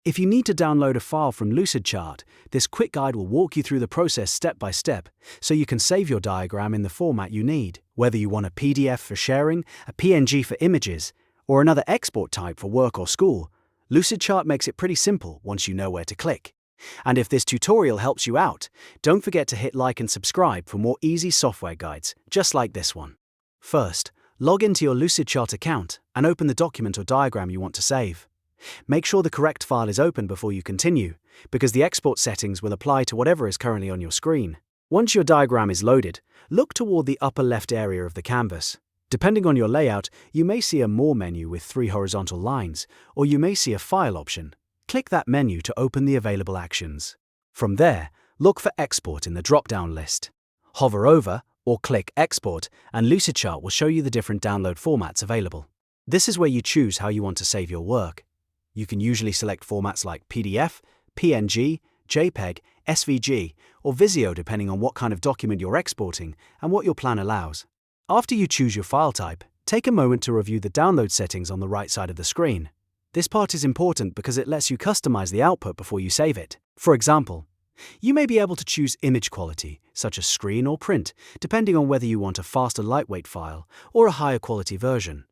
If you need to download a file from Lucidchart, this quick guide will walk you through the process step by step, so you can save your diagram in the format you need, whether you want a PDF for sharing, a PNG for images, or another export type for work or school. Lucidchart makes it pretty simple once you know where to click. And if this tutorial helps you out, don't forget to hit like and subscribe for more easy software guides, just like this one. First, log into your Lucidchart account and open the document or diagram you want to save. Make sure the correct file is open before you continue, because the export settings will apply to whatever is currently on your screen. Once your diagram is loaded, look toward the upper left area of the canvas. Depending on your layout, you may see a More menu with 3 horizontal lines, or you may see a File option. Click that menu to open the available actions. From there, look for Export in the drop-down list. Hover over or click Export, and Lucidchart will show you the different download formats available. This is where you choose how you want to save your work. You can usually select formats like PDF, PNG, JPEG, SVG, or Visio depending on what kind of document you're exporting and what your plan allows. After you choose your file type, take a moment to review the download settings on the right side of the screen. This part is important because it lets you customize the output before you save it. For example, you may be able to choose image quality, such as screen or print, depending on whether you want a faster lightweight file or a higher quality version.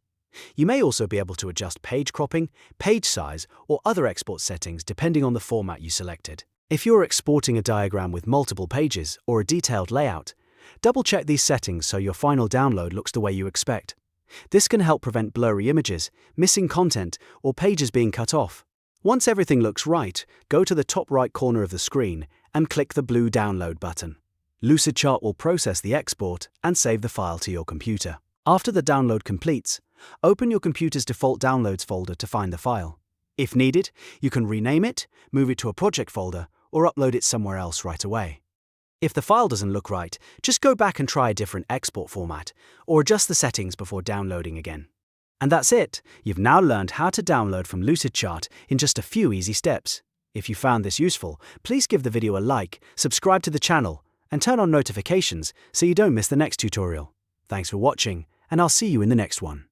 You may also be able to adjust page cropping, page size, or other export settings depending on the format you selected. If you're exporting a diagram with multiple pages or a detailed layout, double-check these settings so your final download looks the way you expect. This can help prevent blurry images, missing content, or pages being cut off. Once everything looks right, go to the top right corner of the screen and click the blue Download button. Lucidchart will process the export and save the file to your computer. After the download completes, open your computer's default Downloads folder to find the file. If needed, you can rename it, move it to a project folder, or upload it somewhere else right away. If the file doesn't look right, just go back and try a different export format, or adjust the settings before downloading again. And that's it! You've now learned how to download from Lucidchart in just a few easy steps. If you found this useful, please give the video a like, subscribe to the channel, and turn on notifications so you don't miss the next tutorial. Thanks for watching, and I'll see you in the next one.